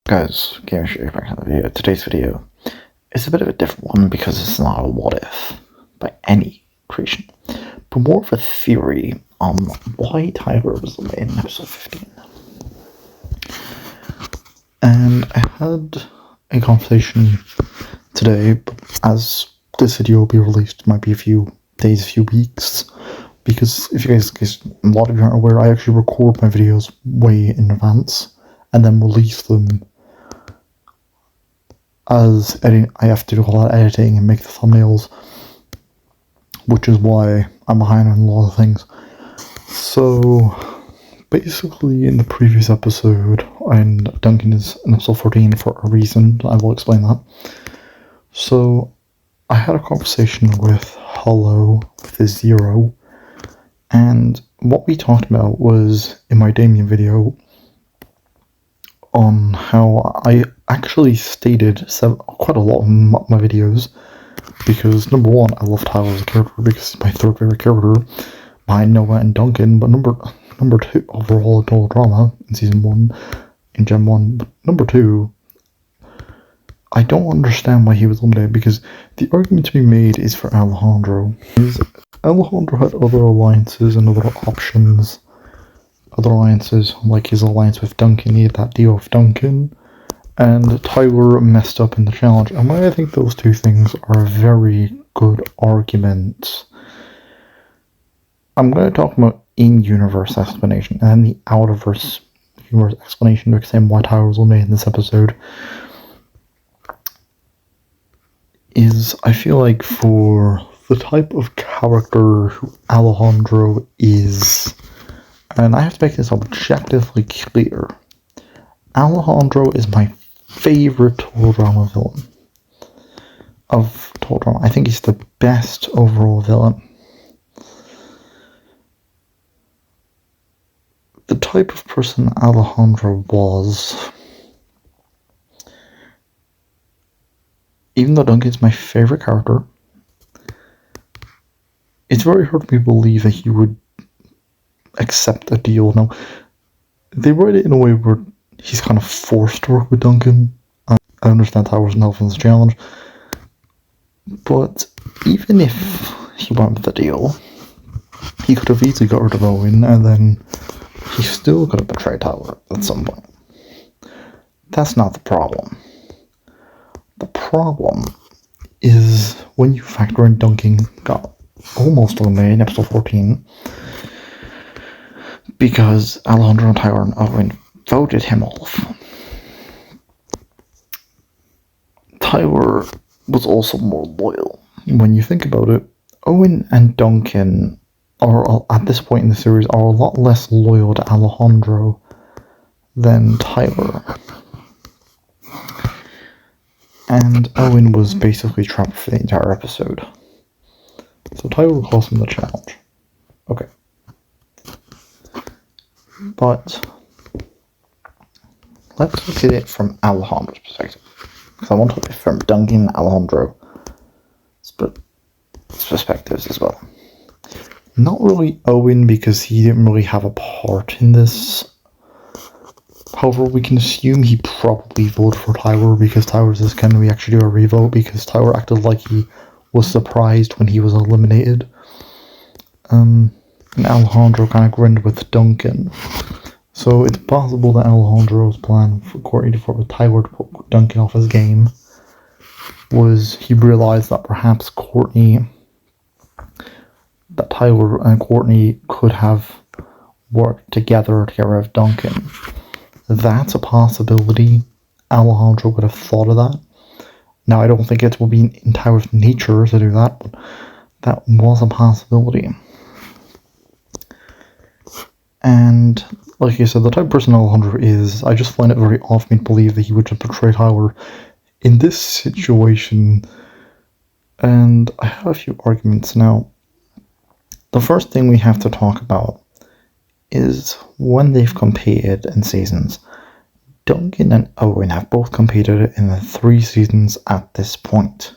Guys, Gamer Shooter back on the video. Today's video is a bit of a different one because it's not a what if by any creation, but more of a theory on why Tyler was in episode 15. And I had a conversation today, but as this video will be released, it might be a few days, a few weeks, because if you guys, a lot of you aren't aware, I actually record my videos way in advance and then release them as editing. I have to do a lot of editing and make the thumbnails, which is why I'm behind on a lot of things. So basically, in the previous episode, and Duncan is in episode 14 for a reason, I will explain that. So I had a conversation with Hollow, with his Zero, and what we talked about was in my Damien video on how I actually stated quite a lot of my videos, because number one, I love Tyler as a character because he's my third favorite character behind Noah and Duncan, but number two overall in total drama in season 1, in Gen 1, but number 2, I don't understand why he was eliminated, because the argument to be made is for Alejandro. Alejandro had other alliances and other options. Other alliances, like his alliance with Duncan, he had that deal with Duncan, and Tyler messed up in the challenge. And why I think those two things are a very good argument. I'm going to talk about in-universe explanation, and then the out-of-universe explanation to explain why Tyler was eliminated in this episode. I feel like for the type of character who Alejandro is, and I have to make this objectively clear, Alejandro is my favorite total drama villain of total drama. I think he's the best overall villain. The type of person Alejandro was, even though Duncan's my favorite character, it's very hard for me to believe that he would accept a deal. Now, they write it in a way where he's kind of forced to work with Duncan. I understand Tyler's involved in this challenge, but even if he went with the deal, he could have easily got rid of Owen, and then he still could have betrayed Tyler at some point. That's not the problem. The problem is when you factor in Duncan got almost eliminated in episode 14, because Alejandro, Tyler, and Owen voted him off. Tyler was also more loyal. When you think about it, Owen and Duncan are, at this point in the series, are a lot less loyal to Alejandro than Tyler. And Owen was basically trapped for the entire episode. So Tyler cost him the challenge. Okay. But let's look at it from Alejandro's perspective, because I want to look at it from Duncan and Alejandro's perspectives as well. Not really Owen, because he didn't really have a part in this. However, we can assume he probably voted for Tyler, because Tyler says, can we actually do a revote, because Tyler acted like he was surprised when he was eliminated. And Alejandro kind of grinned with Duncan. So it's possible that Alejandro's plan for Courtney to vote with Tyler to put Duncan off his game was he realized that perhaps Tyler and Courtney could have worked together to get rid of Duncan. That's a possibility. Alejandro would have thought of that. Now, I don't think it will be in Tyler's nature to do that, but that was a possibility. And like I said, the type of person Alejandro is, I just find it very odd for me to believe that he would just betray Tyler in this situation. And I have a few arguments now. The first thing we have to talk about is when they've competed in seasons. Duncan and Owen have both competed in the 3 seasons at this point.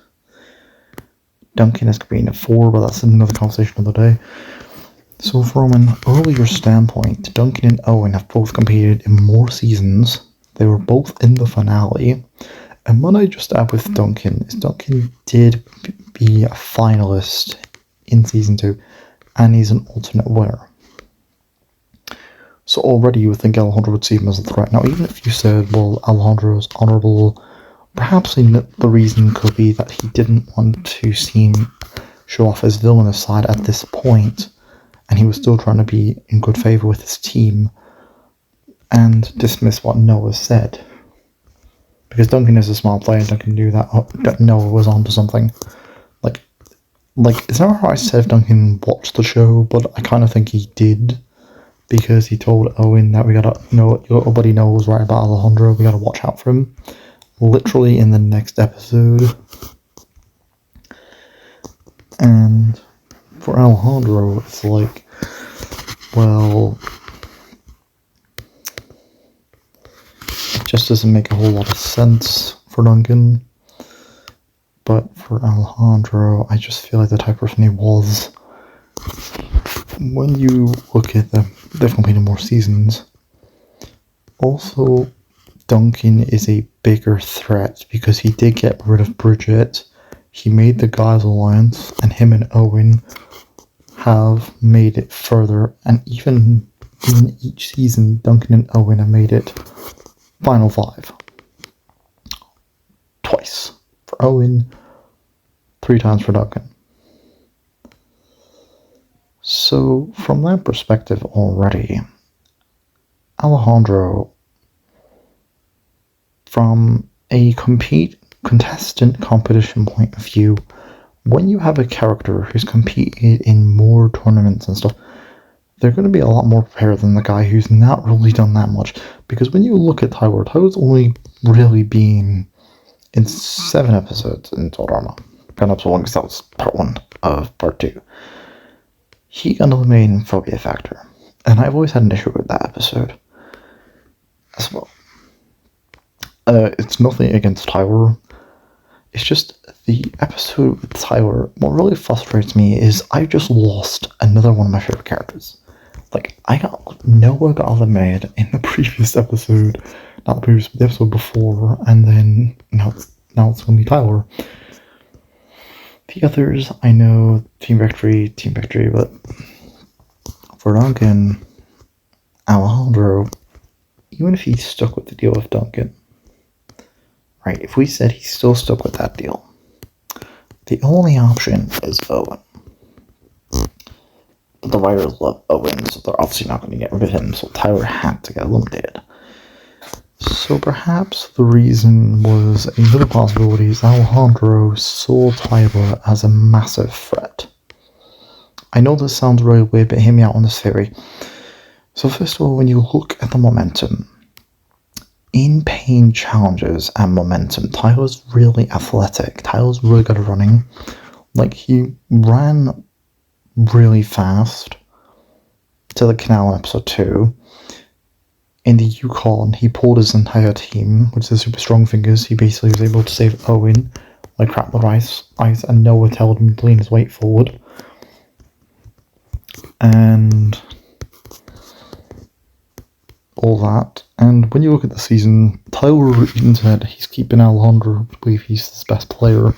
Duncan has competed in 4, but that's another conversation another day. So from an earlier standpoint, Duncan and Owen have both competed in more seasons They were both in the finale. And what I just add with Duncan is Duncan did be a finalist in season 2, and he's an alternate winner. So already you would think Alejandro would see him as a threat. Now, even if you said, well, Alejandro is honourable, perhaps the reason could be that he didn't want to show off his villainous side at this point, and he was still trying to be in good favour with his team and dismiss what Noah said. Because Duncan is a smart player, Duncan knew that Noah was onto something. It's not how I said if Duncan watched the show, but I kind of think he did. Because he told Owen that we gotta know, your buddy Noah was right about Alejandro, we gotta watch out for him. Literally in the next episode. And for Alejandro, it's like, well, it just doesn't make a whole lot of sense for Duncan. But for Alejandro, I just feel like the type of person he was. When you look at them, they've completed more seasons. Also, Duncan is a bigger threat because he did get rid of Bridget. He made the Guys Alliance, and him and Owen have made it further. And even in each season, Duncan and Owen have made it Final 5. Twice for Owen, 3 times for Duncan. So, from that perspective already, Alejandro, from a contestant competition point of view, when you have a character who's competed in more tournaments and stuff, they're going to be a lot more prepared than the guy who's not really done that much. Because when you look at Tyler's only really been in 7 episodes in Total Drama. Got episode 1 because that was part 1 of part 2. He got eliminated in Phobia Factor, and I've always had an issue with that episode as well. It's nothing against Tyler, it's just the episode with Tyler, what really frustrates me is I just lost another one of my favorite characters. Noah got eliminated in the previous episode, not the episode before, and then now it's going to be Tyler. The others, I know, Team Victory, but for Duncan, Alejandro, even if he stuck with the deal with Duncan, right, if we said he still stuck with that deal, the only option is Owen. But the writers love Owen, so they're obviously not going to get rid of him, so Tyler had to get eliminated. So perhaps the reason was another possibility is Alejandro saw Tyler as a massive threat. I know this sounds really weird, but hear me out on this theory. So first of all, when you look at the momentum, in pain challenges and momentum, Tyler's really athletic. Tyler's really good at running. He ran really fast to the canal in episode 2. In the Yukon, he pulled his entire team, which is the super strong fingers. He basically was able to save Owen, crap the ice, and Noah told him to lean his weight forward. And all that. And when you look at the season, Tyler even said he's keeping Alejandro, I believe he's his best player.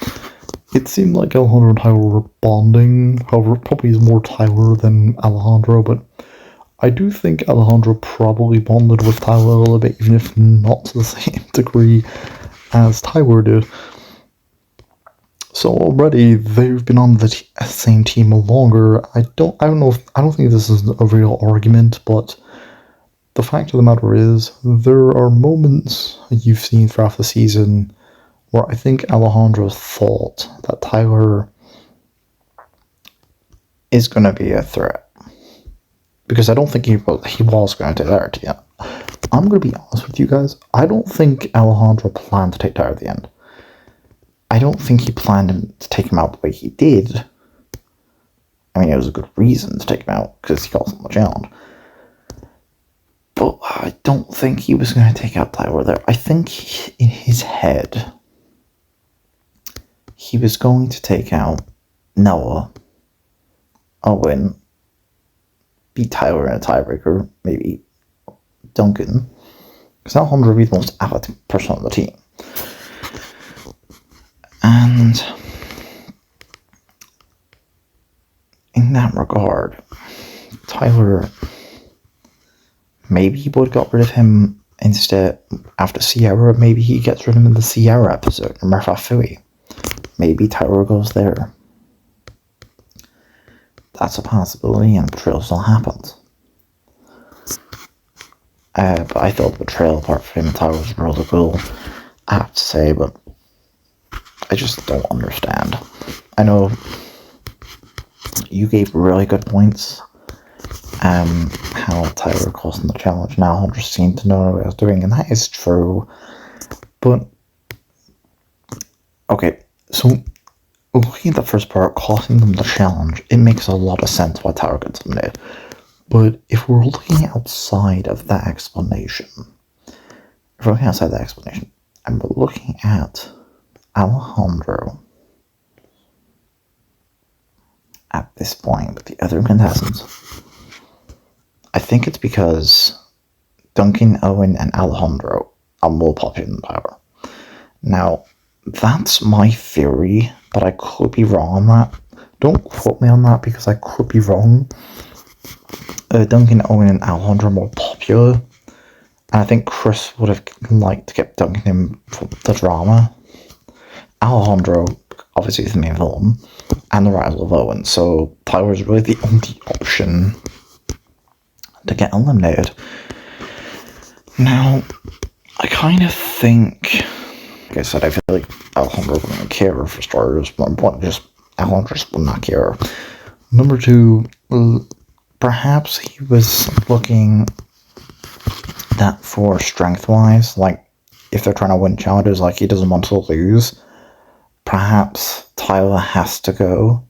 It seemed like Alejandro and Tyler were bonding, however, it probably is more Tyler than Alejandro, but I do think Alejandro probably bonded with Tyler a little bit, even if not to the same degree as Tyler did. So already they've been on the same team longer. I don't think this is a real argument, but the fact of the matter is there are moments you've seen throughout the season where I think Alejandro thought that Tyler is going to be a threat. Because I don't think he was going to take Tyler at the end. I'm going to be honest with you guys. I don't think Alejandro planned to take Tyler at the end. I don't think he planned to take him out the way he did. I mean, it was a good reason to take him out, because he got so much out. But I don't think he was going to take out Tyler there. I think in his head, he was going to take out Noah, Owen, beat Tyler in a tiebreaker, maybe Duncan, Because Alejandro would be the most athletic person on the team. And in that regard, Tyler, maybe he would have got rid of him instead after Sierra. Maybe he gets rid of him in the Sierra episode in Merfafui. Maybe Tyler goes there. That's a possibility, and betrayal still happens. But I thought the betrayal part for him and Tyler was really cool, I have to say, but I just don't understand. I know you gave really good points. How Tyler caused the challenge. Now Hunter seemed to know what I was doing, and that is true. But okay, so looking at the first part, costing them the challenge, it makes a lot of sense why Tyler gets eliminated. But if we're looking outside of that explanation, and we're looking at Alejandro at this point with the other contestants, I think it's because Duncan, Owen, and Alejandro are more popular than Tyler. Now, that's my theory, but I could be wrong on that. Don't quote me on that because I could be wrong. Duncan, Owen, and Alejandro are more popular, and I think Chris would have liked to get Duncan in for the drama. Alejandro, obviously, is the main villain, and the rival of Owen, so Tyler is really the only option to get eliminated. Now, I kind of think, like I said, I feel like Alejandro wouldn't care for starters. Just Alejandro would not care. Number two, perhaps he was looking that for strength-wise, like if they're trying to win challenges, like he doesn't want to lose. Perhaps Tyler has to go.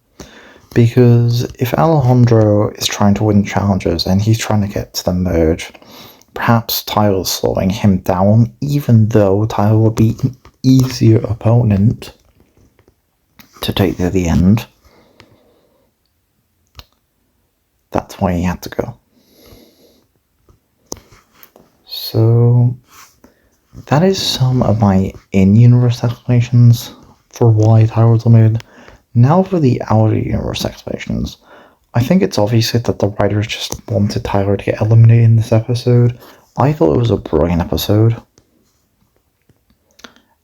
Because if Alejandro is trying to win challenges and he's trying to get to the merge, perhaps Tyler's slowing him down, even though Tyler would be an easier opponent to take to the end. That's why he had to go. So, that is some of my in-universe explanations for why Tyler was eliminated. Now for the out-of-universe explanations. I think it's obvious that the writers just wanted Tyler to get eliminated in this episode. I thought it was a brilliant episode.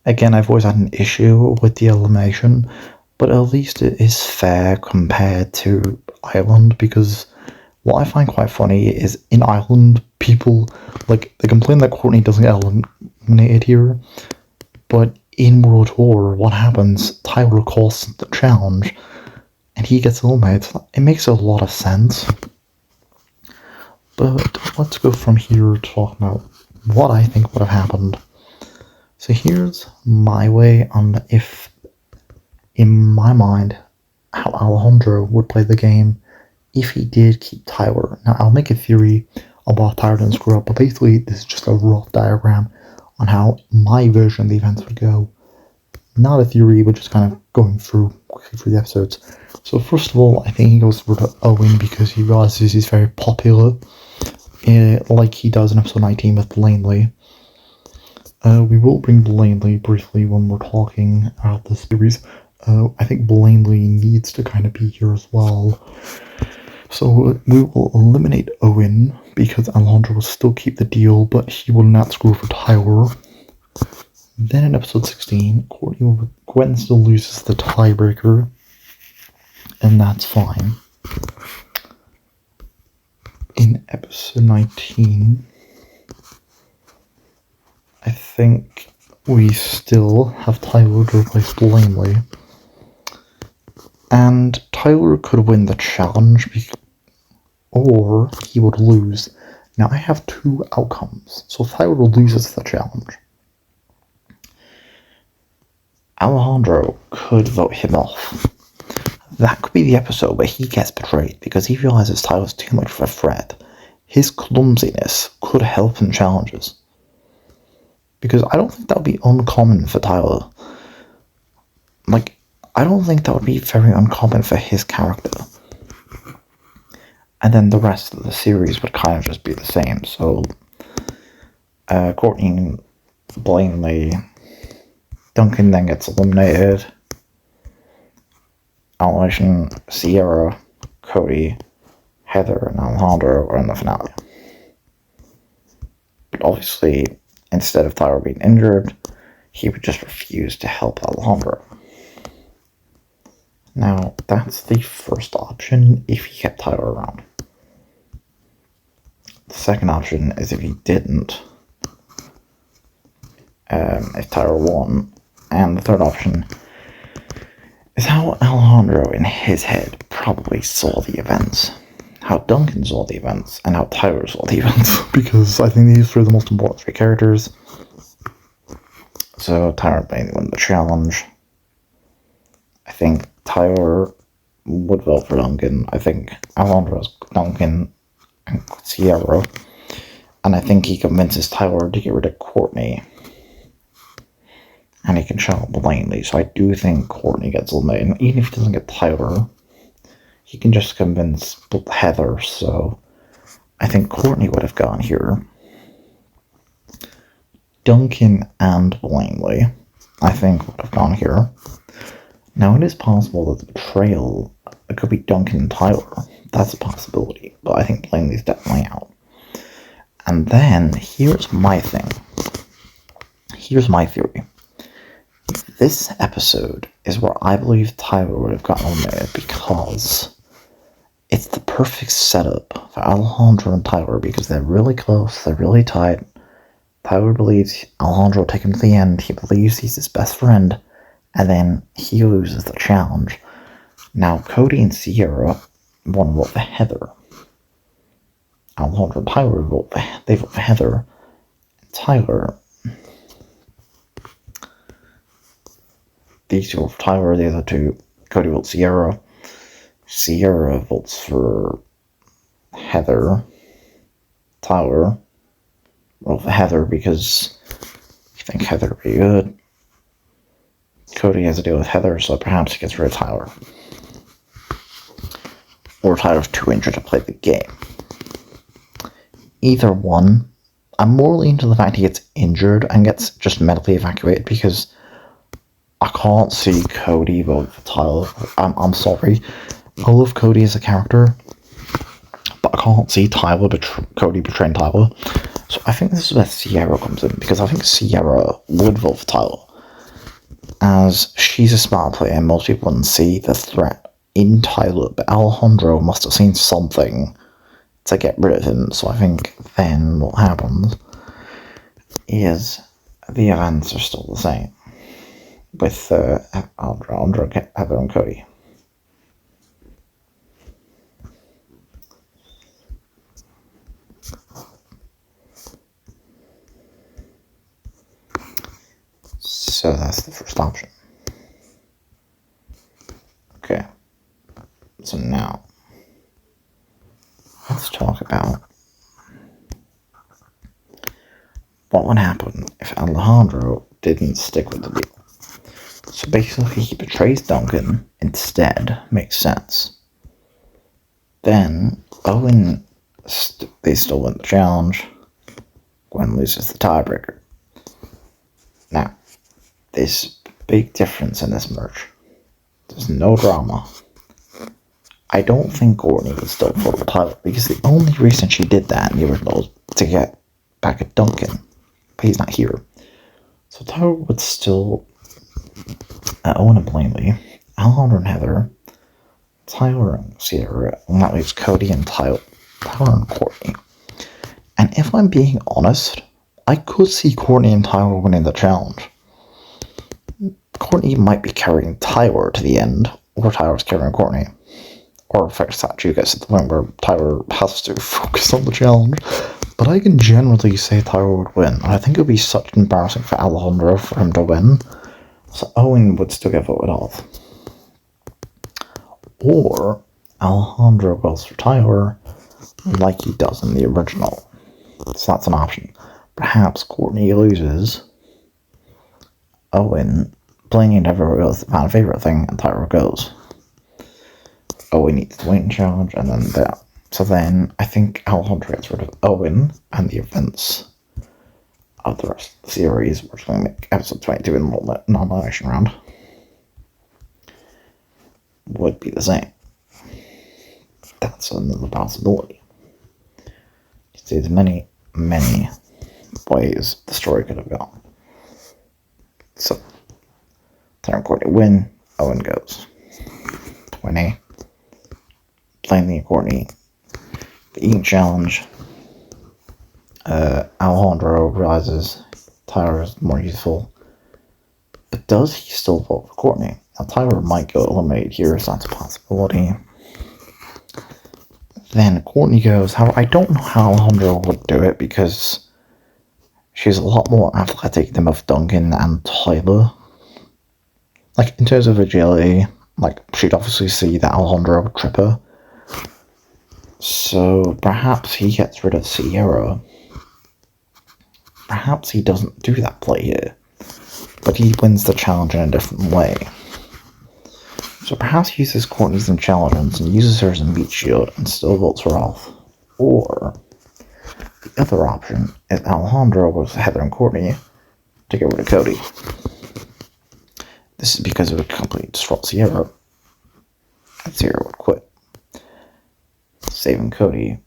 Again, I've always had an issue with the elimination, but at least it is fair compared to Island, because what I find quite funny is in Island, people, like, they complain that Courtney doesn't get eliminated here, but in World Tour, what happens? Tyler calls the challenge, and he gets eliminated. It makes a lot of sense. But let's go from here to talk about what I think would have happened. So here's my way on if, in my mind, how Alejandro would play the game if he did keep Tyler. Now, I'll make a theory about Tyler didn't screw up, but basically this is just a rough diagram on how my version of the events would go. Not a theory, but just kind of going through the episodes. So first of all, I think he goes for Owen because he realizes he's very popular, like he does in episode 19 with Langley. We will bring Langley briefly when we're talking about the series. I think Langley needs to kind of be here as well. So we will eliminate Owen because Alejandro will still keep the deal, but he will not screw for Tyler. Then in episode 16, Gwen still loses the tiebreaker, and that's fine. In episode 19, I think we still have Tyler to replace Langley. And Tyler could win the challenge, or he would lose. Now I have two outcomes. So if Tyler loses the challenge, Alejandro could vote him off. That could be the episode where he gets betrayed because he realizes Tyler's too much of a threat. His clumsiness could help in challenges. Because I don't think that would be uncommon for Tyler. Like, I don't think that would be very uncommon for his character. And then the rest of the series would kind of just be the same, so Courtney blatantly. Duncan then gets eliminated. Elimination, Sierra, Cody, Heather, and Alejandro are in the finale. But obviously, instead of Tyler being injured, he would just refuse to help Alejandro. Now, that's the first option if he kept Tyler around. The second option is if he didn't, if Tyler won. And the third option is how Alejandro in his head probably saw the events. How Duncan saw the events, and how Tyler saw the events. Because I think these are the most important three characters. So Tyler mainly won the challenge. I think Tyler would vote for Duncan. I think Alejandro's Duncan and Sierra. And I think he convinces Tyler to get rid of Courtney. And he can shout blatantly. So I do think Courtney gets eliminated. And even if he doesn't get Tyler, he can just convince Heather. So I think Courtney would have gone here. Duncan and Blaney, I think, would have gone here. Now, it is possible that the betrayal, it could be Duncan and Tyler. That's a possibility. But I think Blaney's definitely out. And then, here's my thing. Here's my theory. This episode is where I believe Tyler would have gotten eliminated because it's the perfect setup for Alejandro and Tyler because they're really close, they're really tight. Tyler believes Alejandro will take him to the end, he believes he's his best friend, and then he loses the challenge. Now, Cody and Sierra want to vote for Heather. Alejandro and Tyler vote for Heather. Tyler... These two vote for Tyler, the other two, Cody votes Sierra. Sierra votes for Heather. Tyler votes for Heather because I think Heather would be good. Cody has to deal with Heather, so perhaps he gets rid of Tyler. Or Tyler's too injured to play the game. Either one. I'm more leaning to the fact he gets injured and gets just medically evacuated because I can't see Cody vote for Tyler. I'm sorry. I love Cody as a character, but I can't see Cody betraying Tyler. So I think this is where Sierra comes in, because I think Sierra would vote for Tyler. As she's a smart player, and most people wouldn't see the threat in Tyler, but Alejandro must have seen something to get rid of him. So I think then what happens is the events are still the same. With Alejandro, Heather, and Cody. So that's the first option. Okay. So now, let's talk about what would happen if Alejandro didn't stick with the deal. So basically, he betrays Duncan instead. Makes sense. Then, Owen, they still win the challenge. Gwen loses the tiebreaker. Now, there's a big difference in this merge. There's no drama. I don't think Courtney would still vote for Tyler, because the only reason she did that in the original was to get back at Duncan. But he's not here. So Tyler would still... Owen and Blaney, Alejandro and Heather, Tyler and Sierra, and that leaves Cody and Tyler and Courtney. And if I'm being honest, I could see Courtney and Tyler winning the challenge. Courtney might be carrying Tyler to the end, or Tyler's carrying Courtney. Or if it's actually gets to the point where Tyler has to focus on the challenge. But I can generally say Tyler would win, and I think it would be such embarrassing for Alejandro for him to win. So Owen would still get voted off. Or Alejandro goes for Tyler like he does in the original. So that's an option. Perhaps Courtney loses. Owen, Blaney never goes the fan favorite thing, and Tyler goes. Owen needs to win challenge, and then that. So then I think Alejandro gets rid of Owen, and the events of the rest of the series. We're just going to make episode 22 in the non-elimination round. Would be the same. That's another possibility. You see, there's many, many ways the story could have gone. So, Tyler and Courtney win, Owen goes. 20. Plainly and Courtney, the eating challenge. Alejandro realizes Tyler is more useful. But does he still vote for Courtney? Now, Tyler might go eliminated here, so that's a possibility. Then Courtney goes, however, I don't know how Alejandro would do it because she's a lot more athletic than both Duncan and Tyler. Like, in terms of agility, like, she'd obviously see that Alejandro would trip her. So, perhaps he gets rid of Sierra. Perhaps he doesn't do that play here. But he wins the challenge in a different way. So perhaps he uses Courtney's intelligence and uses her as a meat shield and still votes her off. Or, the other option is Alejandro goes to Heather and Courtney to get rid of Cody. This is because it would completely destroy Sierra, and Sierra would quit, saving Cody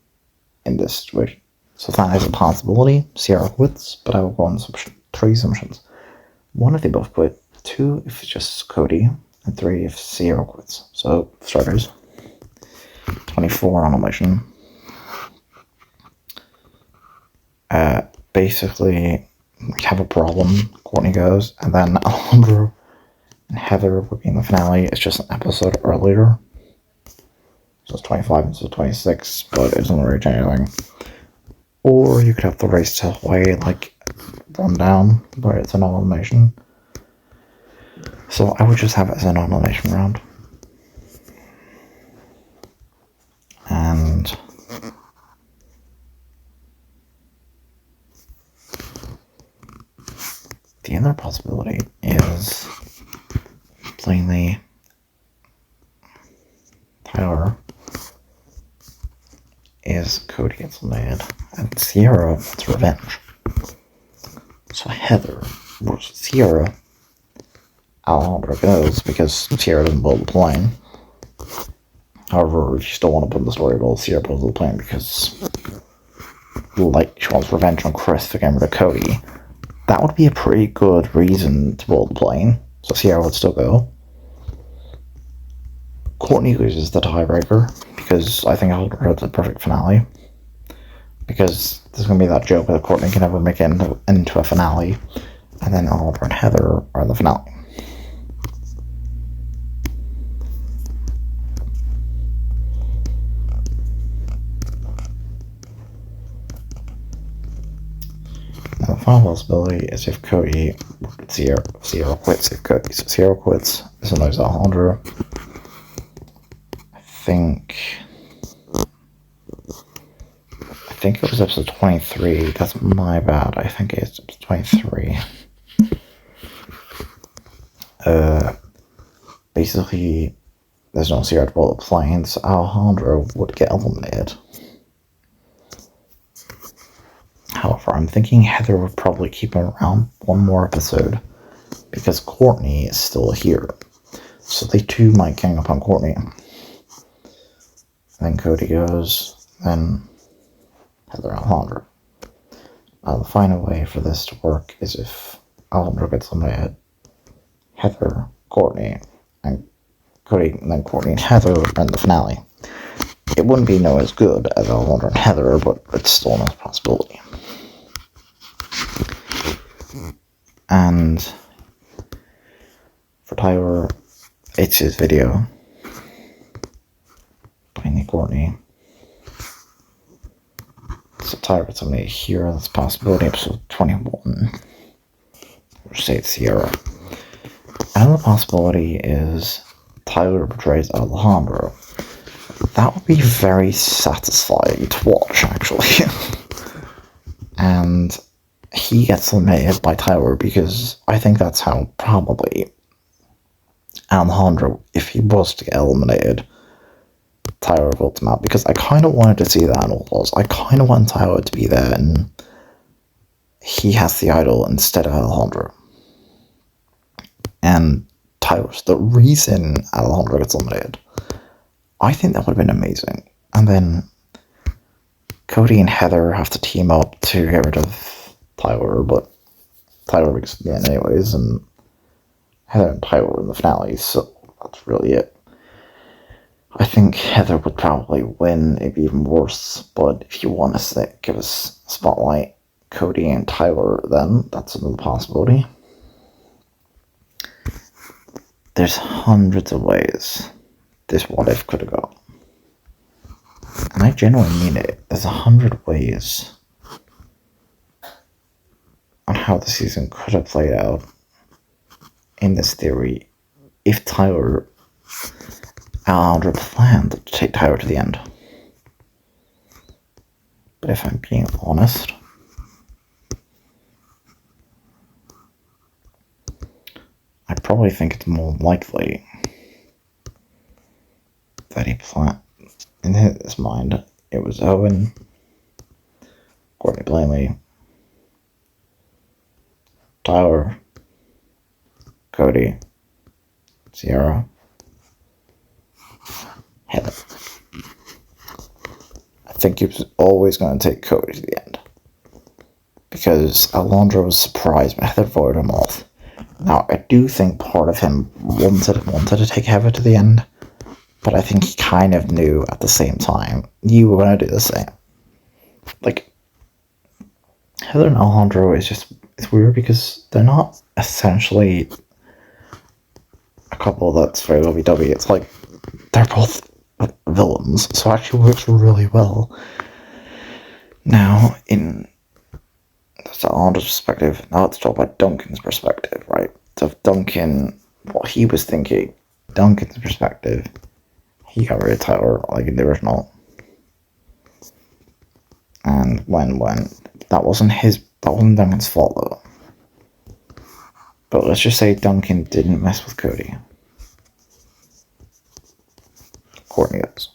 in this situation. So that is a possibility. Sierra quits, but I will go on 3 assumptions. 1, if they both quit. 2, if it's just Cody. And 3, if Sierra quits. So, starters. 24 on elimination. Basically, we have a problem. Courtney goes, and then Alejandro and Heather would be in the finale. It's just an episode earlier. So it's 25 instead of 26, but it doesn't really change anything. Or you could have the race to Hawaii, like, run down, where it's an elimination. So I would just have it as a non-elimination round. And the other possibility is plainly Tyler is Cody gets eliminated and Sierra wants revenge. So Heather versus Sierra. Alejandro goes because Sierra doesn't build the plane. However, if you still want to put in the story, well, Sierra builds the plane because, like, she wants revenge on Chris for getting rid of Cody. That would be a pretty good reason to build the plane. So Sierra would still go. Courtney loses the tiebreaker because I think Alejandro has the perfect finale. Because there's going to be that joke that Courtney can never make it into a finale, and then Alejandro and Heather are in the finale. Now, the final possibility is if Cody, Sierra quits. If Cody, so Sierra quits, this one knows Alejandro. I think it was episode 23. That's my bad. I think it's episode 23. Basically, there's no Sierra to build the plane, so Alejandro would get eliminated. However, I'm thinking Heather would probably keep him around one more episode because Courtney is still here. So they too might gang up on Courtney. Then Cody goes, then Heather and Alejandro. The final way for this to work is if Alejandro gets eliminated, Heather, Courtney, and Cody, and then Courtney and Heather are in the finale. It wouldn't be no as good as Alejandro and Heather, but it's still a possibility. And for Tyler, it's his video. Plainly Courtney. So Tyler gets eliminated here. That's a possibility. Episode 21. Or say it's Sierra. Another possibility is Tyler betrays Alejandro. That would be very satisfying to watch, actually. And he gets eliminated by Tyler because I think that's how probably Alejandro, if he was to get eliminated, Tyler votes him out. Because I kind of wanted to see that in All Stars. I kind of want Tyler to be there and he has the idol instead of Alejandro. And Tyler's the reason Alejandro gets eliminated. I think that would have been amazing. And then Cody and Heather have to team up to get rid of Tyler, but Tyler makes the end anyways, and Heather and Tyler in the finale, so that's really it. I think Heather would probably win, it'd be even worse, but if you want to give us spotlight Cody and Tyler, then that's another possibility. There's hundreds of ways this what if could have gone. And I genuinely mean it. There's 100 ways on how the season could have played out in this theory if Alejandro planned to take Tyler to the end. But if I'm being honest, I probably think it's more likely that he planned, in his mind, it was Owen, Courtney Blaney, Tyler, Cody, Sierra, Heather. I think he was always going to take Cody to the end, because Alejandro was surprised when Heather voted him off. Now, I do think part of him wanted to take Heather to the end, but I think he kind of knew at the same time you were going to do the same. Like, Heather and Alejandro it's weird because they're not essentially a couple that's very lovey-dovey. It's like they're both villains, so it actually works really well. Now, that's Alejandro's perspective. Now let's talk about Duncan's perspective, right? So Duncan, what he was thinking, Duncan's perspective, he got rid of Tyler, like in the original. And when that wasn't Duncan's fault though. But let's just say Duncan didn't mess with Cody. Courtney does.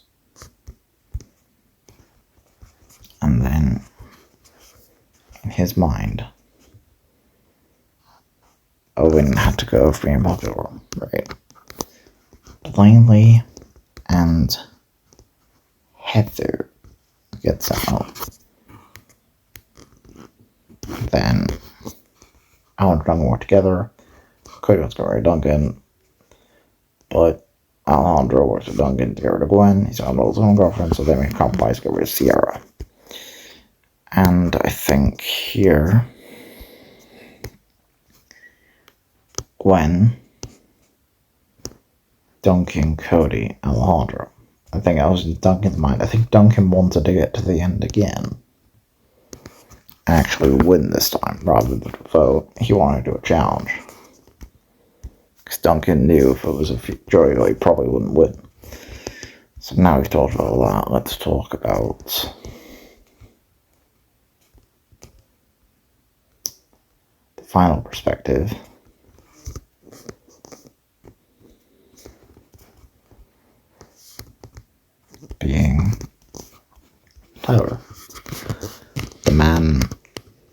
And then, in his mind, Owen had to go free and popular, right? Plainly and Heather gets out. Then Alan and Duncan work together. Cody wants to get rid of Duncan, but Alejandro works with Duncan to get rid of Gwen. He's on his own girlfriend, so they make a compromise to get rid of Sierra. And I think here, Gwen, Duncan, Cody, Alejandro. I think I was in Duncan's mind. I think Duncan wanted to get to the end again. Actually win this time, rather than vote. He wanted to do a challenge. Because Duncan knew if it was a jury, he probably wouldn't win. So now we've talked about that, let's talk about the final perspective. Being Tyler, the man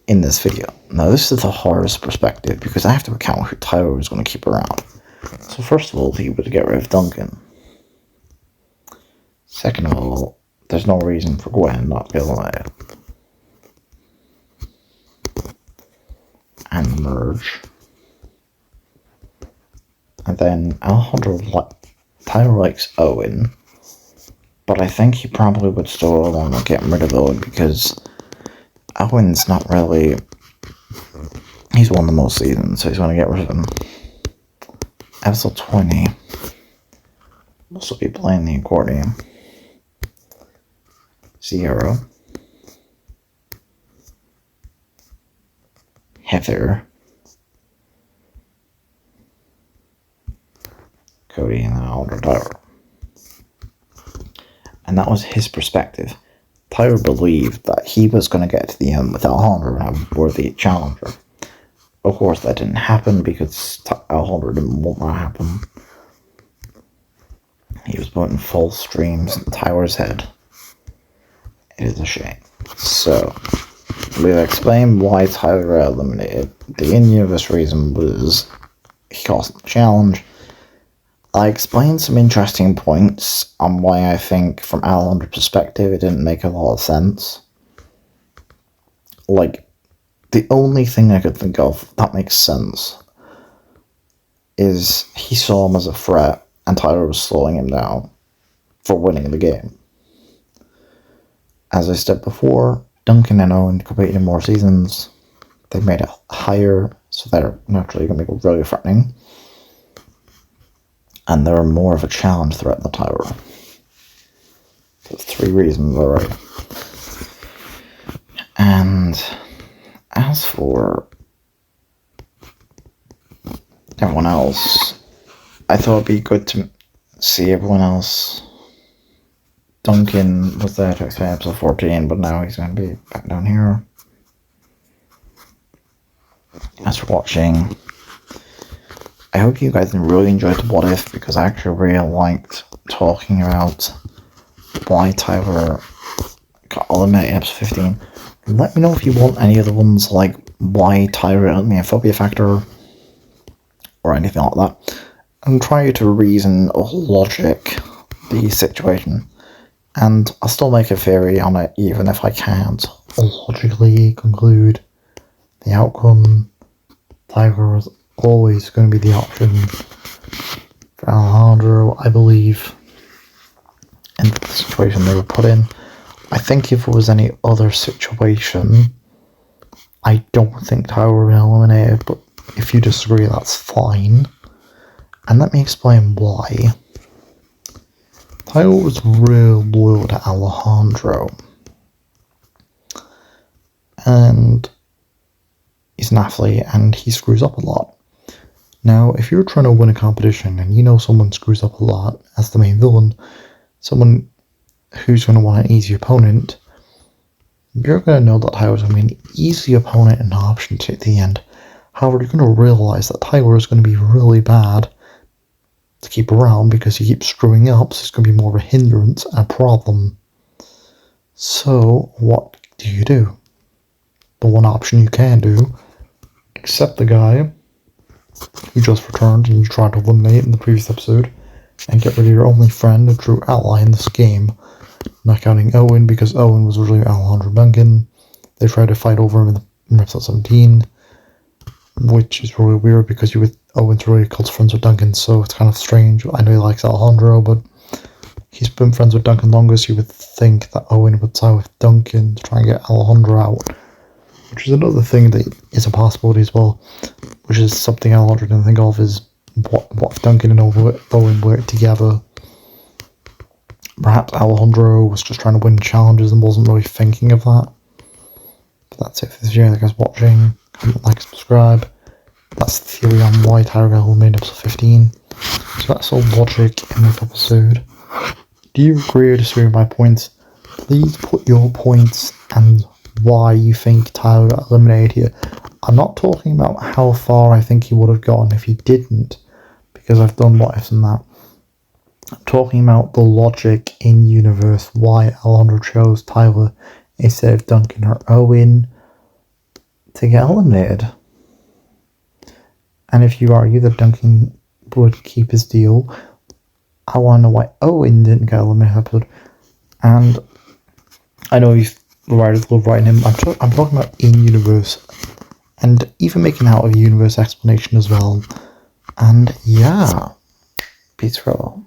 in this video. Now this is the hardest perspective because I have to account who Tyler was going to keep around. So first of all, he would get rid of Duncan. Second of all, there's no reason for Gwen not to be eliminated. And merge. And then Tyler likes Owen, but I think he probably would still want to get rid of Owen because Owen's not really... He's won the most seasons, so he's going to get rid of him. Episode 20. Also be playing the accordion. Sierra. Heather. Cody and Alejandro Tyler. And that was his perspective. Tyler believed that he was going to get to the end with Alejandro and have a worthy challenger. Of course, that didn't happen because Alejandro didn't want that to happen. He was putting false dreams in Tyler's head. It is a shame. So, We'll explain why Tyler got eliminated. The in-universe reason was he caused the challenge. I explained some interesting points on why I think, from Alejandro's perspective, it didn't make a lot of sense. Like, the only thing I could think of that makes sense is he saw him as a threat, and Tyler was slowing him down for winning the game. As I said before, Duncan and Owen competed in more seasons. They made it higher, so they're naturally going to be really threatening. And they're more of a challenge threat than Tyler. So 3 reasons, alright. And as for everyone else, I thought it'd be good to see everyone else. Duncan was there to explain episode 14, but now he's going to be back down here. As for watching, I hope you guys really enjoyed the What If, because I actually really liked talking about why Tyler got eliminated in episode 15. Let me know if you want any other ones, like why Tyler eliminated Phobia Factor, or anything like that. And try to reason or logic the situation. And I'll still make a theory on it, even if I can't logically conclude the outcome. Tyler was always going to be the option for Alejandro, I believe, in the situation they were put in. I think if it was any other situation, I don't think Tyler would have been eliminated, but if you disagree, that's fine. And let me explain why. Tyler was real loyal to Alejandro, and he's an athlete and he screws up a lot. Now, if you're trying to win a competition and you know someone screws up a lot as the main villain, someone who's going to want an easy opponent, you're going to know that Tyler's going to be an easy opponent and an option to at the end. However, you're going to realize that Tyler is going to be really bad to keep around because he keeps screwing up, so it's going to be more of a hindrance and a problem. So, what do? The one option you can do, accept the guy who just returned and you tried to eliminate in the previous episode, and get rid of your only friend and true ally in this game. Not counting Owen, because Owen was originally Alejandro Duncan. They tried to fight over him in episode 17, which is really weird because Owen's really close friends with Duncan, so it's kind of strange. I know he likes Alejandro, but he's been friends with Duncan longest. You would think that Owen would side with Duncan to try and get Alejandro out, which is another thing that is a possibility as well, which is something Alejandro didn't think of, is what if Duncan and Owen worked together. Perhaps Alejandro was just trying to win challenges and wasn't really thinking of that. But that's it for this video. Thank you guys for watching. Comment, like, subscribe. That's the theory on why Tyler got eliminated in episode 15. So that's all logic in this episode. Do you agree or disagree with my points? Please put your points and why you think Tyler got eliminated here. I'm not talking about how far I think he would have gone if he didn't, because I've done what ifs and that. I'm talking about the logic in universe, why Alejandro chose Tyler instead of Duncan or Owen to get eliminated. And if you argue that Duncan would keep his deal, I want to know why Owen didn't get eliminated episode. And I know the writers love writing him. I'm talking about in-universe, and even making out of universe explanation as well. And yeah, peace for all.